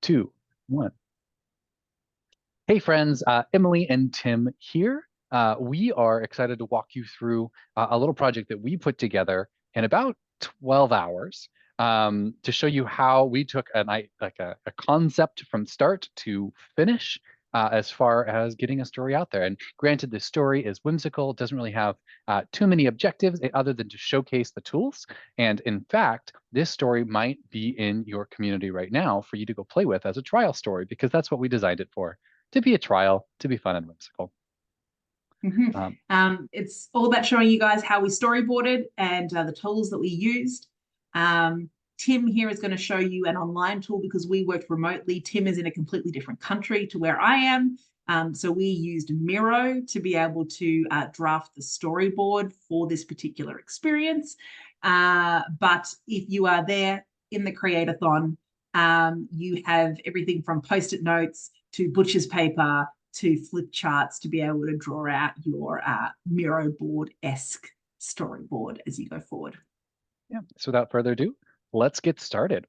two, one. Hey friends, Emily and Tim here. We are excited to walk you through a little project that we put together in about 12 hours to show you how we took a concept from start to finish as far as getting a story out there. And granted, the story is whimsical, doesn't really have too many objectives other than to showcase the tools. And in fact, this story might be in your community right now for you to go play with as a trial story because that's what we designed it for, to be a trial, to be fun and whimsical. It's all about showing you guys how we storyboarded and the tools that we used. Tim here is going to show you an online tool because we worked remotely. Tim is in a completely different country to where I am. So we used Miro to be able to draft the storyboard for this particular experience. But if you are there in the Create-a-thon, you have everything from post-it notes to butcher's paper to flip charts to be able to draw out your Miro board-esque storyboard as you go forward. Yeah, so without further ado, let's get started.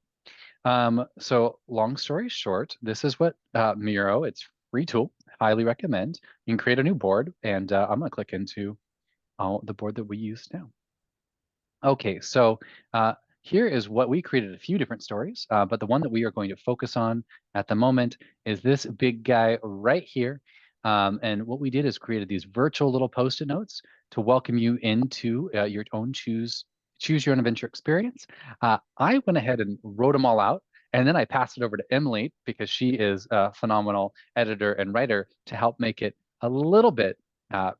So long story short, this is what Miro, it's free tool, highly recommend. You can create a new board, and I'm gonna click into the board that we use now. Okay, so here is what we created, a few different stories, but the one that we are going to focus on at the moment is this big guy right here. And what we did is created these virtual little post-it notes to welcome you into your own choose your own adventure experience. I went ahead and wrote them all out, and then I passed it over to Emily because she is a phenomenal editor and writer to help make it a little bit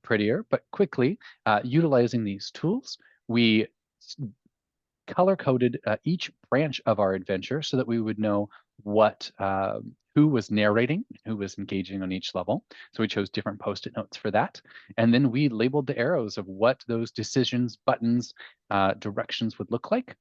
prettier, but quickly utilizing these tools. We color coded each branch of our adventure so that we would know what who was narrating, who was engaging on each level. So we chose different post-it notes for that. And then we labeled the arrows of what those decisions, buttons, directions would look like.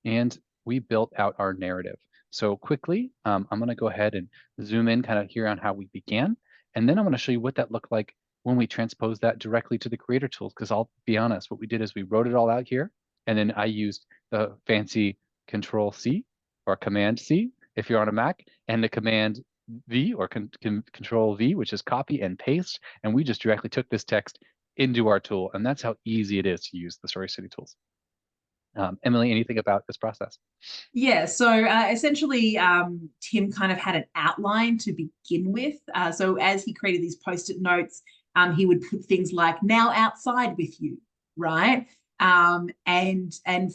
And we built out our narrative. So quickly, I'm going to go ahead and zoom in kind of here on how we began. And then I'm going to show you what that looked like when we transpose that directly to the creator tools. Because I'll be honest, what we did is we wrote it all out here. And then I used the fancy Control C or Command C if you're on a Mac, and the Command V or Control V, which is copy and paste. And we just directly took this text into our tool. And that's how easy it is to use the Story City tools. Emily, anything about this process? Yeah, so essentially, Tim kind of had an outline to begin with. So as he created these post-it notes, he would put things like "now outside with you," right? And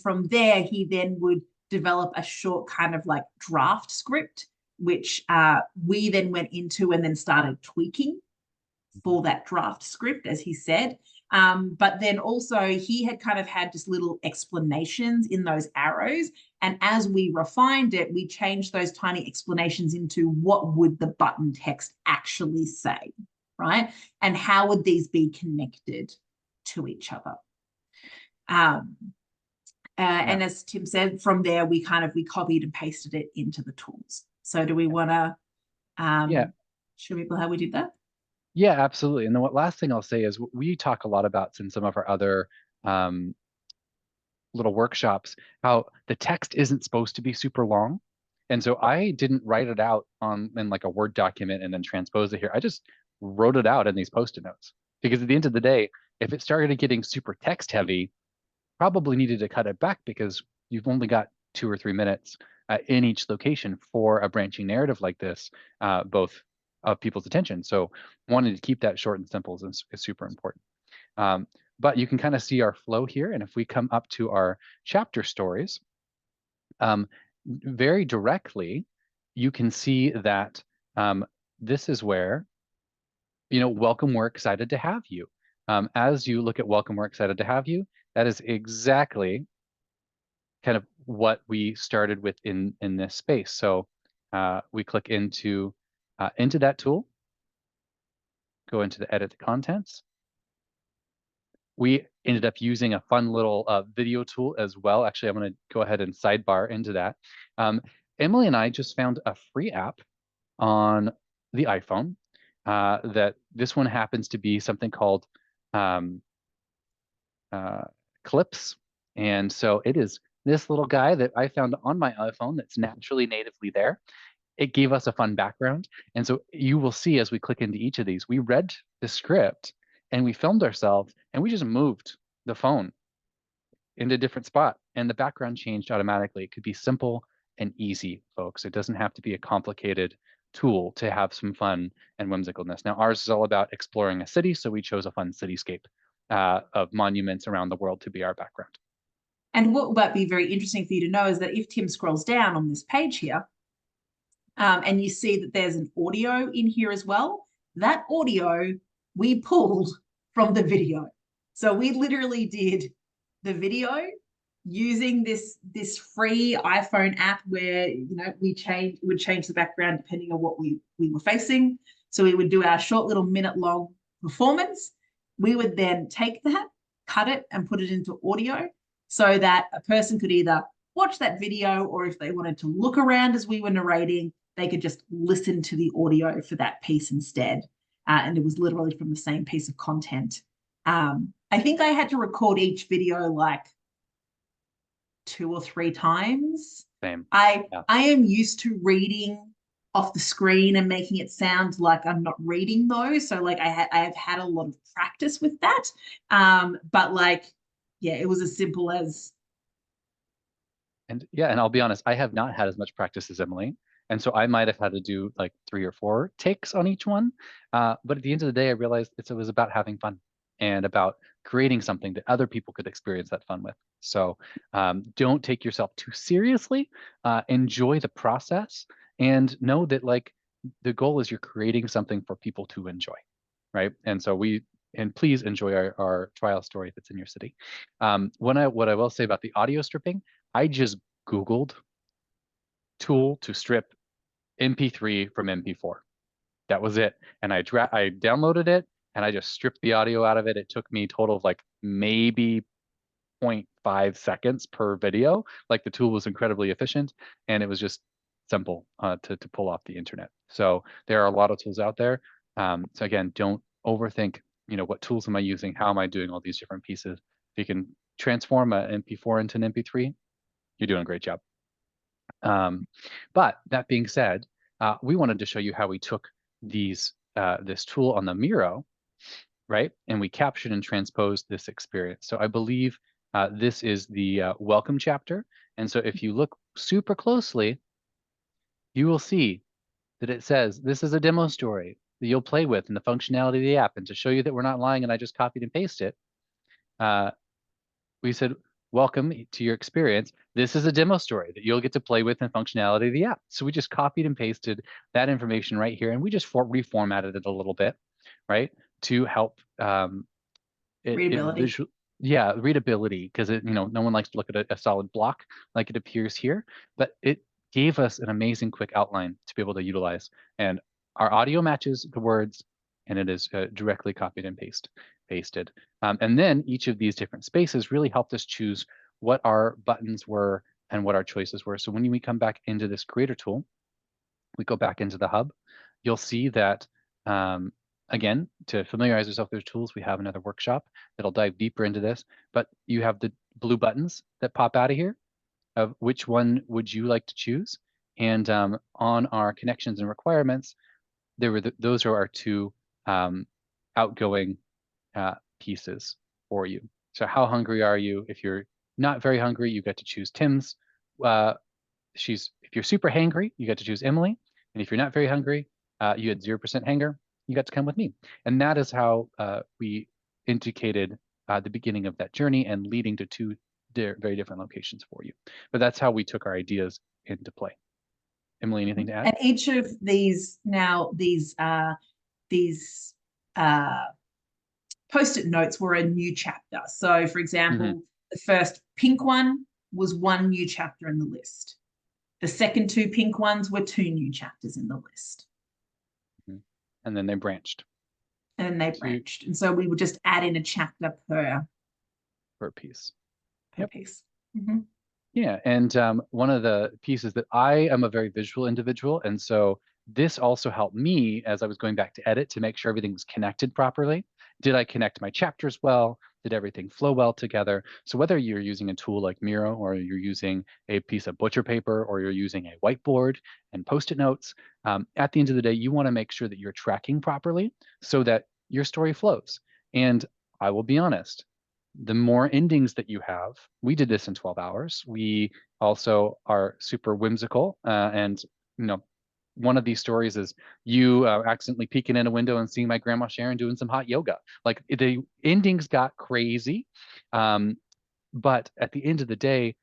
from there, he then would develop a short kind of like draft script, which we then went into and then started tweaking for that draft script, as he said. But then also he had kind of had just little explanations in those arrows. And as we refined it, we changed those tiny explanations into what would the button text actually say, right? And how would these be connected to each other? And as Tim said, from there, we copied and pasted it into the tools. So do we want to show people how we did that? Yeah, absolutely. And then what last thing I'll say is we talk a lot about in some of our other little workshops, how the text isn't supposed to be super long. And so I didn't write it out in like a Word document and then transpose it here. I just wrote it out in these post-it notes. Because at the end of the day, if it started getting super text heavy, probably needed to cut it back because you've only got 2 or 3 minutes in each location for a branching narrative like this, both of people's attention. So wanting to keep that short and simple is super important. But you can kind of see our flow here. And if we come up to our chapter stories, very directly, you can see that this is where, welcome, we're excited to have you. As you look at welcome, we're excited to have you, that is exactly kind of what we started with in this space. So we click into that tool, go into the edit the contents. We ended up using a fun little video tool as well. Actually, I'm going to go ahead and sidebar into that. Emily and I just found a free app on the iPhone that this one happens to be something called Clips. And so it is this little guy that I found on my iPhone that's naturally natively there. it gave us a fun background. And so you will see as we click into each of these, we read the script and we filmed ourselves and we just moved the phone into a different spot and the background changed automatically. It could be simple and easy, folks. It doesn't have to be a complicated tool to have some fun and whimsicalness. Now, ours is all about exploring a city, so we chose a fun cityscape of monuments around the world to be our background. And what might be very interesting for you to know is that if Tim scrolls down on this page here, and you see that there's an audio in here as well, that audio we pulled from the video. So we literally did the video using this free iPhone app where we would change the background depending on what we were facing. So we would do our short little minute-long performance. We would then take that, cut it, and put it into audio so that a person could either watch that video, or if they wanted to look around as we were narrating, they could just listen to the audio for that piece instead. And it was literally from the same piece of content. I think I had to record each video like 2 or 3 times. Same. I am used to reading off the screen and making it sound like I'm not reading those. So like I have had a lot of practice with that. But like, yeah, it was as simple as. And yeah, and I'll be honest, I have not had as much practice as Emily. And so I might have had to do like 3 or 4 takes on each one. But at the end of the day, I realized it was about having fun and about creating something that other people could experience that fun with. So don't take yourself too seriously. Enjoy the process and know that like the goal is you're creating something for people to enjoy, right? And so please enjoy our trial story if it's in your city. What I will say about the audio stripping, I just Googled tool to strip MP3 from MP4. That was it. And I downloaded it and I just stripped the audio out of it. It took me a total of like maybe 0.5 seconds per video. Like the tool was incredibly efficient and it was just simple to pull off the internet. So there are a lot of tools out there. So again, don't overthink, what tools am I using? How am I doing all these different pieces? If you can transform an MP4 into an MP3, you're doing a great job. But that being said, we wanted to show you how we took this tool on the Miro, right? And we captured and transposed this experience. So I believe this is the welcome chapter. And so if you look super closely, you will see that it says, this is a demo story that you'll play with in the functionality of the app. And to show you that we're not lying and I just copied and pasted it, we said, welcome to your experience. This is a demo story that you'll get to play with in functionality of the app. So we just copied and pasted that information right here, and we just reformatted it a little bit, right, to help Readability. readability, because no one likes to look at a solid block like it appears here, but it gave us an amazing quick outline to be able to utilize. And our audio matches the words, and it is directly copied and pasted. And then each of these different spaces really helped us choose what our buttons were and what our choices were. So when we come back into this creator tool, we go back into the hub, you'll see that, again, to familiarize yourself with those tools, we have another workshop that'll dive deeper into this, but you have the blue buttons that pop out of here of which one would you like to choose. And on our connections and requirements, those are our 2 outgoing pieces for you. So how hungry are you? If you're not very hungry, you get to choose Tim's. If you're super hangry, you get to choose Emily. And if you're not very hungry, you had 0% hanger, you got to come with me. And that is how we indicated the beginning of that journey and leading to 2 very different locations for you. But that's how we took our ideas into play. Emily, anything to add? And each of these post-it notes were a new chapter. So for example, the first pink one was 1 new chapter in the list. The second 2 pink ones were 2 new chapters in the list. And then they branched. And so we would just add in a chapter per piece. Piece. Yeah, and one of the pieces that I am a very visual individual, and so this also helped me as I was going back to edit to make sure everything was connected properly. Did I connect my chapters well? Did everything flow well together? So whether you're using a tool like Miro, or you're using a piece of butcher paper, or you're using a whiteboard and post-it notes, at the end of the day, you want to make sure that you're tracking properly so that your story flows. And I will be honest, the more endings that you have, we did this in 12 hours. We also are super whimsical, and one of these stories is you accidentally peeking in a window and seeing my grandma Sharon doing some hot yoga. Like the endings got crazy, um, but at the end of the day,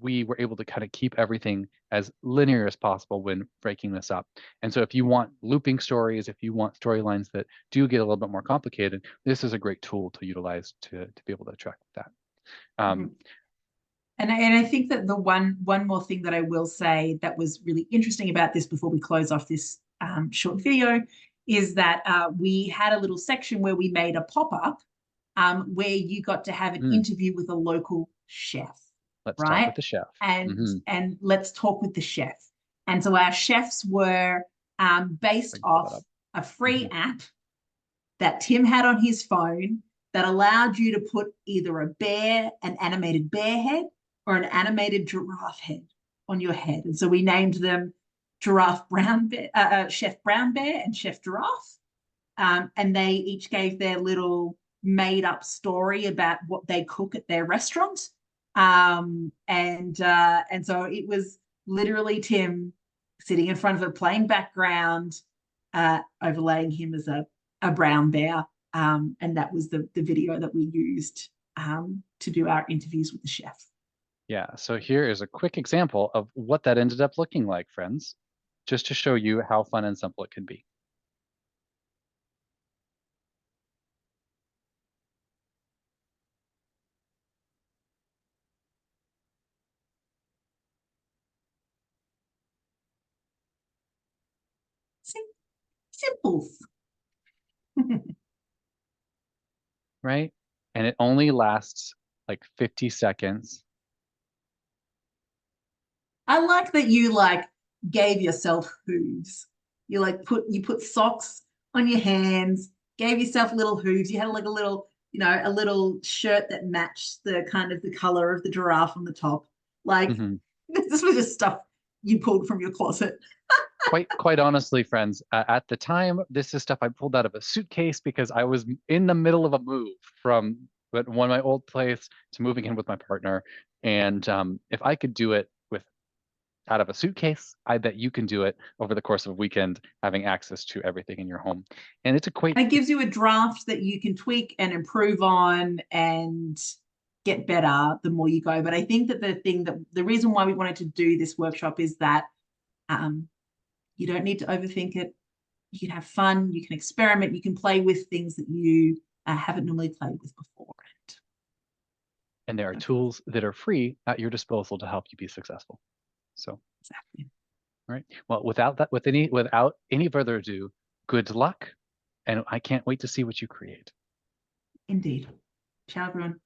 we were able to kind of keep everything as linear as possible when breaking this up. And so if you want looping stories, if you want storylines that do get a little bit more complicated, this is a great tool to utilize to be able to track that. Mhm. And I think that the one more thing that I will say that was really interesting about this before we close off this short video is that we had a little section where we made a pop-up where you got to have an interview with a local chef. Let's talk right? with the chef. And let's talk with the chef. And so our chefs were based off a free app that Tim had on his phone that allowed you to put either an animated bear head, or an animated giraffe head on your head. And so we named them Giraffe Brown Bear, Chef Brown Bear and Chef Giraffe. And they each gave their little made up story about what they cook at their restaurant. And so it was literally Tim sitting in front of a plain background, overlaying him as a brown bear. And that was the video that we used to do our interviews with the chef. Yeah, so here is a quick example of what that ended up looking like, friends, just to show you how fun and simple it can be. Simples. Right? And it only lasts like 50 seconds. I like that you gave yourself hooves. You put socks on your hands, gave yourself little hooves. You had like a little, a little shirt that matched the kind of the color of the giraffe on the top. Like this was just stuff you pulled from your closet. Quite honestly, friends, at the time, this is stuff I pulled out of a suitcase because I was in the middle of a move from one of my old place to moving in with my partner. And if I could do it out of a suitcase, I bet you can do it over the course of a weekend, having access to everything in your home. And it's And it gives you a draft that you can tweak and improve on and get better the more you go. But I think that the reason why we wanted to do this workshop is that you don't need to overthink it. You can have fun, you can experiment, you can play with things that you haven't normally played with before. And there are tools that are free at your disposal to help you be successful. So, exactly. All right. Well, without any further ado, good luck, and I can't wait to see what you create. Indeed. Ciao, everyone.